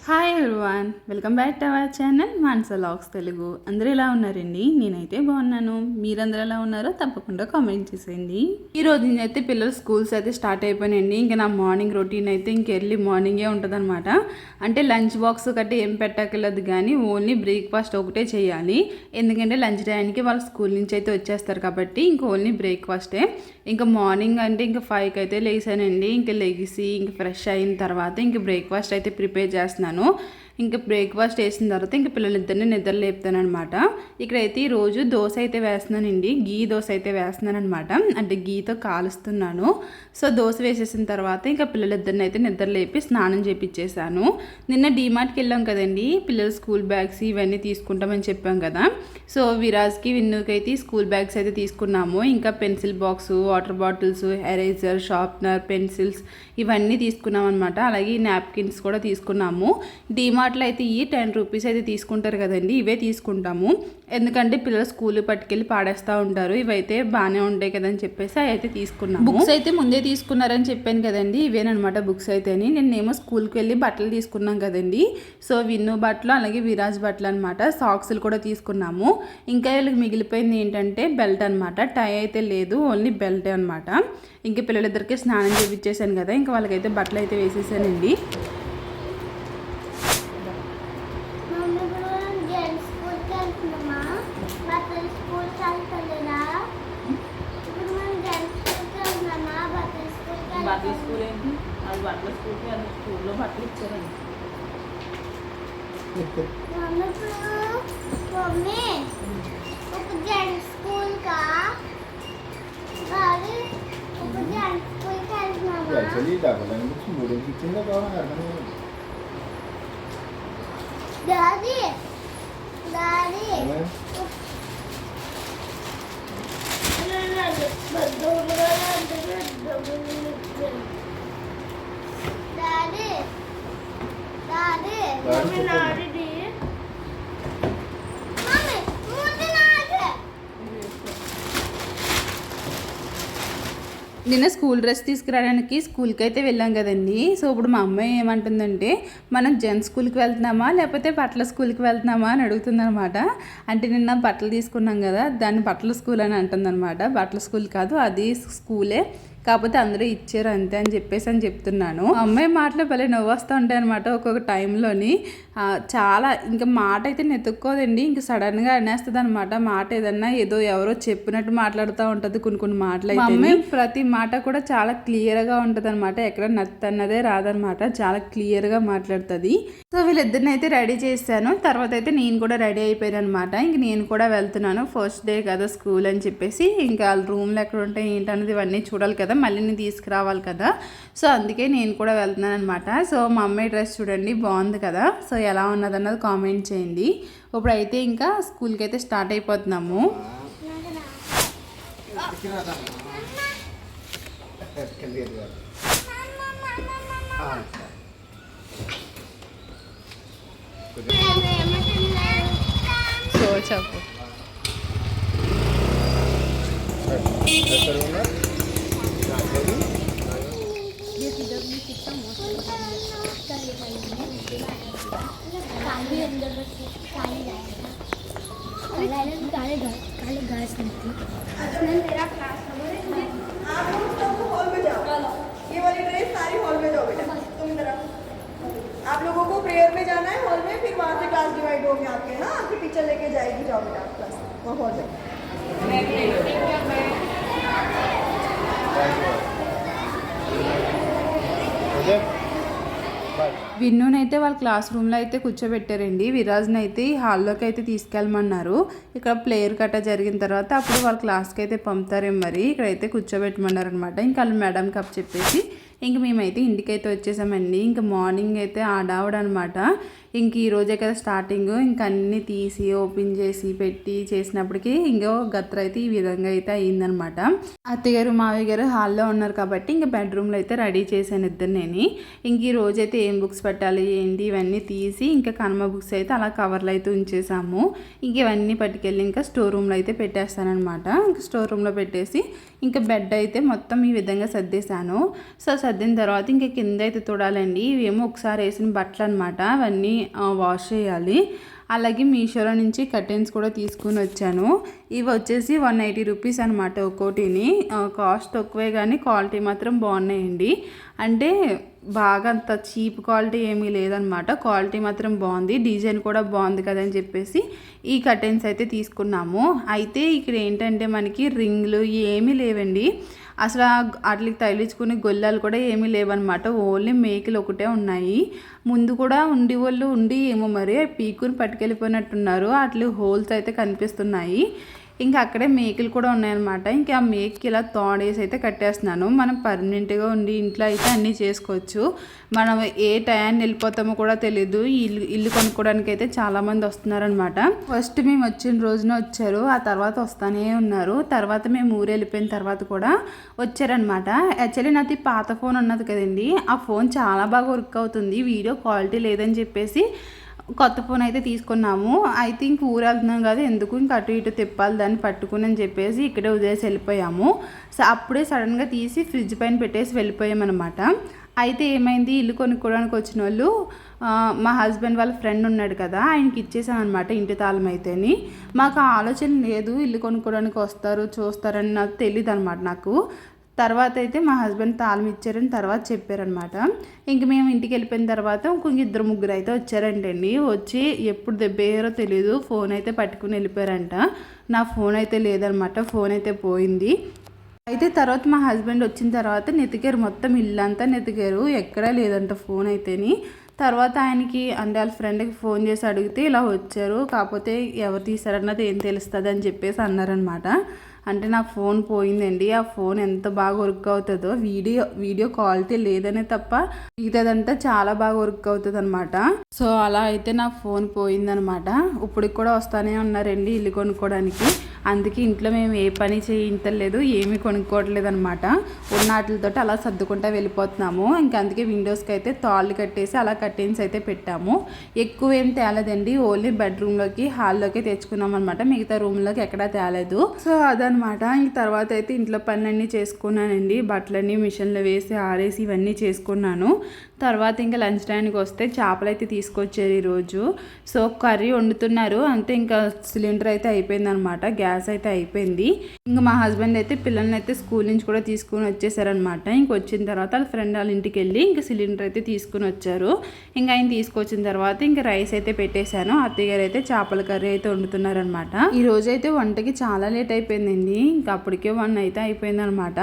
Hi everyone, welcome back to our channel Manasa vlogs Telugu. అందరూ ఎలా ఉన్నారండి? నేనైతే బాగున్నాను. మీరందరూ ఎలా ఉన్నారో తప్పకుండా కామెంట్ చేసేయండి. ఈ రోజు నేనైతే పిల్లలు స్కూల్స్ అయితే స్టార్ట్ అయిపోయినాయండి. ఇంకా నా మార్నింగ్ రొటీన్ అయితే ఇంక ఎర్లీ మార్నింగే ఉంటుంది అనమాట. అంటే లంచ్ బాక్స్ కట్టి ఏం పెట్టక్కర్లేదు, కానీ ఓన్లీ బ్రేక్ఫాస్ట్ ఒకటే చేయాలి. ఎందుకంటే లంచ్ టైంకి వాళ్ళు స్కూల్ నుంచి అయితే వచ్చేస్తారు కాబట్టి ఇంక ఓన్లీ బ్రేక్ఫాస్టే. ఇంకా మార్నింగ్ అంటే ఇంకా 5కి అయితే లేసానండి. ఇంకా లెగిసి ఇంకా ఫ్రెష్ అయిన తర్వాత ఇంక బ్రేక్ఫాస్ట్ అయితే ప్రిపేర్ చేస్తున్నాను. ఇంకా బ్రేక్ఫాస్ట్ వేసిన తర్వాత ఇంకా పిల్లలిద్దరిని నిద్ర లేపుతానమాట. ఇక్కడైతే ఈరోజు దోశ అయితే వేస్తున్నానండి. గీ దోశ అయితే వేస్తున్నాను అనమాట. అంటే గీతో కాలుస్తున్నాను. సో దోశ వేసేసిన తర్వాత ఇంకా పిల్లలిద్దరిని అయితే నిద్ర లేపి స్నానం చేపించేసాను. నిన్న డీమార్ట్కి వెళ్ళాం కదండి, పిల్లల స్కూల్ బ్యాగ్స్ ఇవన్నీ తీసుకుంటామని చెప్పాం కదా. సో విరాజ్కి విన్నుకి అయితే స్కూల్ బ్యాగ్స్ అయితే తీసుకున్నాము. ఇంకా pencil box, water bottles, eraser, sharpener, pencils ఇవన్నీ తీసుకున్నాం అనమాట. అలాగే నాప్కిన్స్ కూడా తీసుకున్నాము. డీమార్ట్లో అయితే ఈ 10 రూపీస్ అయితే తీసుకుంటారు కదండి, ఇవే తీసుకుంటాము. ఎందుకంటే పిల్లలు స్కూల్ పట్టుకెళ్ళి పాడేస్తూ ఉంటారు. ఇవైతే బాగానే ఉంటాయి కదని చెప్పేసి అవి అయితే తీసుకున్నాము. బుక్స్ అయితే ముందే తీసుకున్నారని చెప్పాను కదండి, ఇవేనమాట బుక్స్ అయితేని. నేనేమో స్కూల్కి వెళ్ళి బట్టలు తీసుకున్నాం కదండి. సో విన్ను బట్టలు అలాగే విరాజ్ బట్టలు అనమాట. సాక్స్లు కూడా తీసుకున్నాము. ఇంకా వీళ్ళకి మిగిలిపోయింది ఏంటంటే బెల్ట్ అనమాట. టై అయితే లేదు, ఓన్లీ బెల్ట్ అనమాట. ఇంక పిల్లలిద్దరికి స్నానం చేయించేసాను కదా, ఇంకా వాళ్ళకైతే బట్టలు అయితే వేసేసానండి. బట్టల స్కూల్ ఏంటి? అది బట్టల స్కూల్కి అది స్కూల్లో బట్టలు ఇచ్చారండి. నిన్న స్కూల్ డ్రెస్ తీసుకురావడానికి స్కూల్కి అయితే వెళ్ళాం కదండి. సో ఇప్పుడు మా అమ్మాయి ఏమంటుందంటే, మనం జెంట్స్ స్కూల్కి వెళ్తున్నామా లేకపోతే బట్టల స్కూల్కి వెళ్తున్నామా అని అడుగుతుందనమాట. అంటే నిన్న బట్టలు తీసుకున్నాం కదా, దాన్ని బట్టల స్కూల్ అని అంటుందన్నమాట. బట్టల స్కూల్ కాదు, అది స్కూలే, కాకపోతే అందరూ ఇచ్చారు అంతే అని చెప్తున్నాను. అమ్మాయి మాటలు భలే నవ్వు వస్తూ ఉంటాయి అనమాట ఒక్కొక్క టైంలోని. చాలా ఇంకా మాట అయితే నెతుక్కోదండి, ఇంక సడన్గా అనేస్తుంది అనమాట. మాట ఏదన్నా ఏదో ఎవరో చెప్పినట్టు మాట్లాడుతూ ఉంటుంది. కొన్ని మాటలు అయితే అమ్మాయి ప్రతి మాట కూడా చాలా క్లియర్గా ఉంటుంది అనమాట. ఎక్కడ నత్తన్నదే రాదనమాట, చాలా క్లియర్గా మాట్లాడుతుంది. సో వీళ్ళిద్దరిని అయితే రెడీ చేశాను. తర్వాత అయితే నేను కూడా రెడీ అయిపోయాను అనమాట. ఇంక నేను కూడా వెళ్తున్నాను. ఫస్ట్ డే కదా స్కూల్ అని చెప్పేసి ఇంకా వాళ్ళ రూమ్లో ఎక్కడ ఉంటాయి ఏంటన్నది ఇవన్నీ చూడాలి కదా, మళ్ళీ నేను తీసుకురావాలి కదా. సో అందుకే నేను కూడా వెళ్తున్నాను అనమాట. సో మా అమ్మాయి డ్రెస్ చూడండి, బాగుంది కదా. సో ఎలా ఉన్నదన్నది కామెంట్ చేయండి. ఇప్పుడైతే ఇంకా స్కూల్కి అయితే స్టార్ట్ అయిపోతున్నాము. సో చెప్పు. ये वाली ड्रेस सारी हॉल में जाओ बेटा, तुम इधर आओ। आप लोगों को प्रेयर में जाना है हॉल में, फिर वहाँ से क्लास डिवाइड होगी आपके ना, आपकी टीचर लेके जाएगी, जाओ बेटा आप क्लास वहाँ हॉल जाओ। విన్నునైతే వాళ్ళ క్లాస్ రూమ్లో అయితే కూర్చోబెట్టారండి. విరాజ్ని అయితే ఈ హాల్లోకి అయితే తీసుకెళ్ళమన్నారు. ఇక్కడ ప్లేయర్ కట్ట జరిగిన తర్వాత అప్పుడు వాళ్ళ క్లాస్కి అయితే పంపుతారేమో మరి. ఇక్కడైతే కూర్చోబెట్టమన్నారు అనమాట. ఇంకా వాళ్ళు మేడం కప్ చెప్పేసి ఇంక మేమైతే ఇంటికైతే వచ్చేసామండి. ఇంకా మార్నింగ్ అయితే ఆడావిడనమాట. ఇంక ఈరోజే కదా స్టార్టింగ్, ఇంక అన్నీ తీసి ఓపెన్ చేసి పెట్టి చేసినప్పటికీ ఇంకో గత్ర అయితే ఈ విధంగా అయితే అయ్యిందనమాట. అత్తగారు మావయ్య గారు హాల్లో ఉన్నారు కాబట్టి ఇంక బెడ్రూమ్లో అయితే రెడీ చేశాను ఇద్దరిని. ఇంక ఈ రోజైతే ఏం బుక్స్ పెట్టాలి ఏంటి ఇవన్నీ తీసి ఇంకా కనుమ బుక్స్ అయితే అలా కవర్లో అయితే ఉంచేసాము. ఇంక ఇవన్నీ పట్టుకెళ్ళి ఇంకా స్టోర్ రూమ్లో అయితే పెట్టేస్తానమాట. ఇంకా స్టోర్ రూమ్లో పెట్టేసి ఇంకా బెడ్ అయితే మొత్తం ఈ విధంగా సర్దేశాను. సో సర్దిన తర్వాత ఇంకా కింద అయితే చూడాలండి, ఇవేమో ఒకసారి వేసిన బట్టలు అనమాట, అవన్నీ వాష్ చేయాలి. అలాగే మీషోలో నుంచి కర్టెన్స్ కూడా తీసుకుని వచ్చాను. ఇవి వచ్చేసి 180 రూపీస్ అనమాట ఒక్కోటిని. కాస్ట్ తక్కువే కానీ క్వాలిటీ మాత్రం బాగున్నాయండి. అంటే బాగా అంత చీప్ క్వాలిటీ ఏమీ లేదనమాట, క్వాలిటీ మాత్రం బాగుంది, డిజైన్ కూడా బాగుంది కదని చెప్పేసి ఈ కర్టెన్స్ అయితే తీసుకున్నాము. అయితే ఇక్కడ ఏంటంటే మనకి రింగ్లు ఏమీ లేవండి, అసలు వాటికి తగిలించుకునే గొల్లాలు కూడా ఏమీ లేవన్నమాట, ఓన్లీ మేకులు ఒకటే ఉన్నాయి. ముందు కూడా ఉండి ఏమో మరి పీకుని పట్టుకెళ్ళిపోయినట్టున్నారు, వాటి హోల్స్ అయితే కనిపిస్తున్నాయి. ఇంకా అక్కడే మేకులు కూడా ఉన్నాయన్నమాట. ఇంకా ఆ మేక్కి ఇలా తోడేసి అయితే కట్టేస్తున్నాను. మనం పర్మనెంట్గా ఉండి ఇంట్లో అయితే అన్నీ చేసుకోవచ్చు. మనం ఏ టయాన్ని వెళ్ళిపోతామో కూడా తెలీదు. ఇల్లు కొనుక్కోవడానికి అయితే చాలామంది వస్తున్నారనమాట. ఫస్ట్ మేము వచ్చిన రోజున వచ్చారు, ఆ తర్వాత వస్తానే ఉన్నారు. తర్వాత మేము ఊరు వెళ్ళిపోయిన తర్వాత కూడా వచ్చారనమాట. యాక్చువల్లీ నాది పాత ఫోన్ ఉన్నది కదండి, ఆ ఫోన్ చాలా బాగా వర్క్ అవుతుంది, వీడియో క్వాలిటీ లేదని చెప్పేసి కొత్త ఫోన్ అయితే తీసుకున్నాము. అయితే ఇంక ఊరు వెళ్తున్నాం కదా, ఎందుకు ఇంక అటు ఇటు తిప్పాలి దాన్ని పట్టుకుని అని చెప్పేసి ఇక్కడే వదిలేసి వెళ్ళిపోయాము. సో అప్పుడే సడన్గా తీసి ఫ్రిడ్జ్ పైన పెట్టేసి వెళ్ళిపోయామన్నమాట. అయితే ఏమైంది, ఇల్లు కొనుక్కోవడానికి వచ్చిన వాళ్ళు మా హస్బెండ్ వాళ్ళ ఫ్రెండ్ ఉన్నాడు కదా, ఆయనకి ఇచ్చేసాం అనమాట ఇంటి తాళం అయితేని. మాకు ఆలోచన లేదు ఇల్లు కొనుక్కోవడానికి వస్తారు చూస్తారని నాకు తెలియదు అనమాట. నాకు తర్వాత అయితే మా హస్బెండ్ తాళం ఇచ్చారని తర్వాత చెప్పారనమాట. ఇంక మేము ఇంటికి వెళ్ళిపోయిన తర్వాత ఇంకొక 2-3 అయితే వచ్చారంటండి. వచ్చి ఎప్పుడు దెబ్బేయారో తెలీదు, ఫోన్ అయితే పట్టుకుని వెళ్ళిపోయారంట. నా ఫోన్ అయితే లేదనమాట, ఫోన్ అయితే పోయింది. అయితే తర్వాత మా హస్బెండ్ వచ్చిన తర్వాత నెతికారు, మొత్తం ఇల్లంతా నెతికారు, ఎక్కడా లేదంట ఫోన్ అయితేని. తర్వాత ఆయనకి అంటే వాళ్ళ ఫ్రెండ్కి ఫోన్ చేసి అడిగితే ఇలా వచ్చారు, కాకపోతే ఎవరు తీసారన్నది ఏం తెలుస్తుంది అని చెప్పేసి అన్నారనమాట. అంటే నా ఫోన్ పోయిందండి, ఆ ఫోన్ ఎంత బాగా వర్క్ అవుతుందో, వీడియో క్వాలిటీ లేదనే తప్ప మిగతాదంతా చాలా బాగా వర్క్ అవుతుంది అనమాట. సో అలా అయితే నా ఫోన్ పోయిందనమాట. ఇప్పటికి కూడా వస్తానే ఉన్నారండి ఇల్లు కొనుక్కోవడానికి. అందుకే ఇంట్లో మేము ఏ పని చేయించలేదు, ఏమీ కొనుక్కోవట్లేదు అనమాట. ఉన్న వాటితో అలా సర్దుకుంటా వెళ్ళిపోతున్నాము. ఇంకా అందుకే విండోస్కి అయితే తాళ్ళు కట్టేసి అలా కర్టెన్స్ అయితే పెట్టాము. ఎక్కువ ఏం తేలేదండి, ఓన్లీ బెడ్రూమ్లోకి హాల్లోకి తెచ్చుకున్నాం అనమాట, మిగతా రూమ్లోకి ఎక్కడా తేలేదు. సో అదనమాట. ఇంక తర్వాత అయితే ఇంట్లో పనులన్నీ చేసుకున్నానండి, బట్టలన్నీ మిషన్లో వేసి ఆరేసి ఇవన్నీ చేసుకున్నాను. తర్వాత ఇంకా లంచ్ టైంకి వస్తే చేపలు అయితే తీసుకొచ్చారు ఈరోజు. సో కర్రీ వండుతున్నారు అంతే, ఇంకా సిలిండర్ అయితే అయిపోయింది అనమాట, గ్యాస్ అయితే అయిపోయింది. ఇంకా మా హస్బెండ్ అయితే పిల్లల్ని అయితే స్కూల్ నుంచి కూడా తీసుకుని వచ్చేసారనమాట. ఇంక వచ్చిన తర్వాత వాళ్ళ ఫ్రెండ్ వాళ్ళ ఇంటికి వెళ్ళి ఇంకా సిలిండర్ అయితే తీసుకుని వచ్చారు. ఇంకా ఆయన తీసుకొచ్చిన తర్వాత ఇంకా రైస్ అయితే పెట్టేశాను. అత్తయ్య గారు అయితే చేపల కర్రీ అయితే వండుతున్నారనమాట. ఈ రోజు అయితే వంటకి చాలా లేట్ అయిపోయిందండి, ఇంకా అప్పటికే 1 అయితే అయిపోయిందనమాట.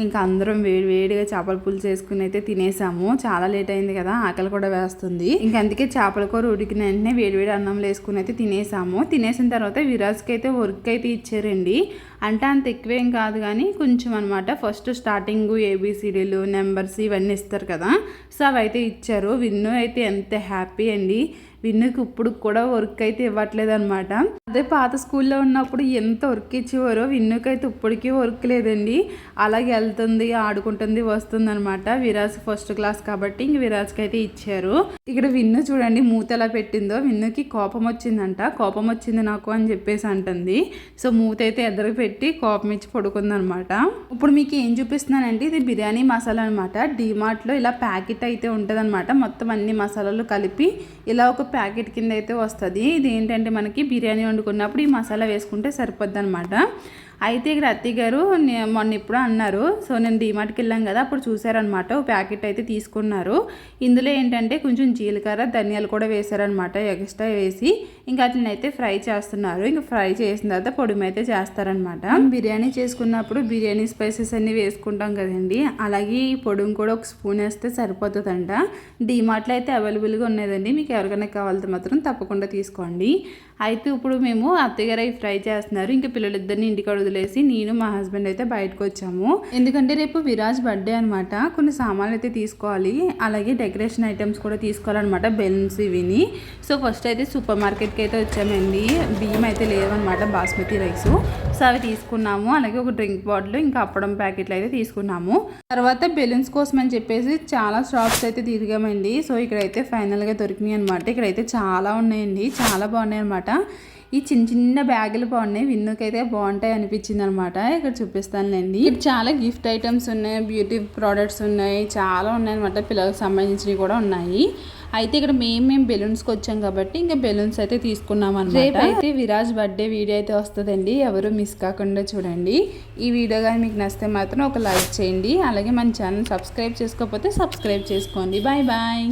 ఇంకా అందరం వేడిగా చేపల పులుసు వేసుకుని అయితే తినేసాము. చాలా లేట్ అయింది కదా, ఆకలి కూడా వేస్తుంది. ఇంక అందుకే చేపల కూర ఉడికిన వెంటనే వేడివేడి అన్నంలో వేసుకుని అయితే తినేసాము. తినేసిన తర్వాత విరాజ్కి అయితే వర్క్ అయితే ఇచ్చారండి. అంటే అంత ఎక్కువేం కాదు కానీ కొంచెం అనమాట. ఫస్ట్ స్టార్టింగ్ ABCDలు నెంబర్స్ ఇవన్నీ ఇస్తారు కదా, సో అవి అయితే ఇచ్చారు. విన్ను అయితే ఎంత హ్యాపీ అండి, విన్నుకి ఇప్పుడు కూడా వర్క్ అయితే ఇవ్వట్లేదు అనమాట. అదే పాత స్కూల్లో ఉన్నప్పుడు ఎంత వర్క్ ఇచ్చేవారో, విన్నుకి అయితే ఇప్పటికీ వర్క్ లేదండి, అలాగే వెళ్తుంది ఆడుకుంటుంది వస్తుంది అనమాట. విరాజ్ ఫస్ట్ క్లాస్ కాబట్టి ఇంక విరాజ్కి అయితే ఇచ్చారు. ఇక్కడ విన్ను చూడండి మూత ఎలా పెట్టిందో, విన్నుకి కోపం వచ్చిందంట, కోపం వచ్చింది నాకు అని చెప్పేసి అంటుంది. సో మూత అయితే ఎదురు పెట్టి కోపం ఇచ్చి పడుకుందనమాట. ఇప్పుడు మీకు ఏం చూపిస్తున్నానంటే ఇది బిర్యానీ మసాలా అనమాట. డిమార్ట్లో ఇలా ప్యాకెట్ అయితే ఉంటుంది అనమాట, మొత్తం అన్ని మసాలాలు కలిపి ఇలా ఒక ప్యాకెట్ కింద అయితే వస్తుంది. ఇది ఏంటంటే మనకి బిర్యానీ వండుకున్నప్పుడు ఈ మసాలా వేసుకుంటే సరిపోద్ది అనమాట. అయితే ఇక్కడ అత్తయ్య గారు మొన్న ఇప్పుడు అన్నారు, సో నేను డిమార్ట్కి వెళ్ళాం కదా అప్పుడు చూసారనమాట, ఒక ప్యాకెట్ అయితే తీసుకున్నారు. ఇందులో ఏంటంటే కొంచెం జీలకర్ర ధనియాలు కూడా వేసారనమాట, ఎక్స్ట్రా వేసి ఇంకా అట్లని అయితే ఫ్రై చేస్తున్నారు. ఇంకా ఫ్రై చేసిన తర్వాత పొడి అయితే చేస్తారనమాట. బిర్యానీ చేసుకున్నప్పుడు బిర్యానీ స్పైసెస్ అన్నీ వేసుకుంటాం కదండి, అలాగే ఈ పొడిని కూడా ఒక స్పూన్ వేస్తే సరిపోతుందంట. డిమార్ట్లో అయితే అవైలబుల్గా ఉన్నదండి, మీకు ఎవరికైనా కావాలంటే మాత్రం తప్పకుండా తీసుకోండి. అయితే ఇప్పుడు మేము అత్తగారు అవి ఫ్రై చేస్తున్నారు. ఇంకా పిల్లలిద్దరిని ఇంటికి వదిలేసి నేను మా హస్బెండ్ అయితే బయటకు వచ్చాము. ఎందుకంటే రేపు విరాజ్ బర్త్డే అనమాట, కొన్ని సామాన్లు అయితే తీసుకోవాలి, అలాగే డెకరేషన్ ఐటమ్స్ కూడా తీసుకోవాలన్నమాట, బెలూన్స్ ఇవిని. సో ఫస్ట్ అయితే సూపర్ మార్కెట్కి అయితే వచ్చామండి. బియ్యం అయితే లేవన్నమాట, బాస్మతి రైస్. సో అవి తీసుకున్నాము, అలాగే ఒక డ్రింక్ బాటిల్ ఇంకా అప్పడం ప్యాకెట్లు అయితే తీసుకున్నాము. తర్వాత బెలూన్స్ కోసం అని చెప్పేసి చాలా షాప్స్ అయితే తిరిగామండి. సో ఇక్కడైతే ఫైనల్గా దొరికినాయి అనమాట. ఇక్కడైతే చాలా ఉన్నాయండి, చాలా బాగున్నాయి అనమాట. ఈ చిన్న చిన్న బ్యాగులు బాగున్నాయి, విన్నుకైతే బాగుంటాయి అనిపించింది అనమాట. ఇక్కడ చూపిస్తానులేండి. ఇక్కడ చాలా గిఫ్ట్ ఐటమ్స్ ఉన్నాయి, బ్యూటీ ప్రోడక్ట్స్ ఉన్నాయి, చాలా ఉన్నాయి అనమాట. పిల్లలకు సంబంధించినవి కూడా ఉన్నాయి. అయితే ఇక్కడ మేము బెలూన్స్కి వచ్చాం కాబట్టి ఇంకా బెలూన్స్ అయితే తీసుకున్నాం అనమాట. రేపు అయితే విరాజ్ బర్త్డే వీడియో అయితే వస్తుందండి, ఎవరు మిస్ కాకుండా చూడండి. ఈ వీడియో కానీ మీకు నచ్చితే మాత్రం ఒక లైక్ చేయండి, అలాగే మన ఛానల్ సబ్స్క్రైబ్ చేసుకోకపోతే సబ్స్క్రైబ్ చేసుకోండి. Bye bye.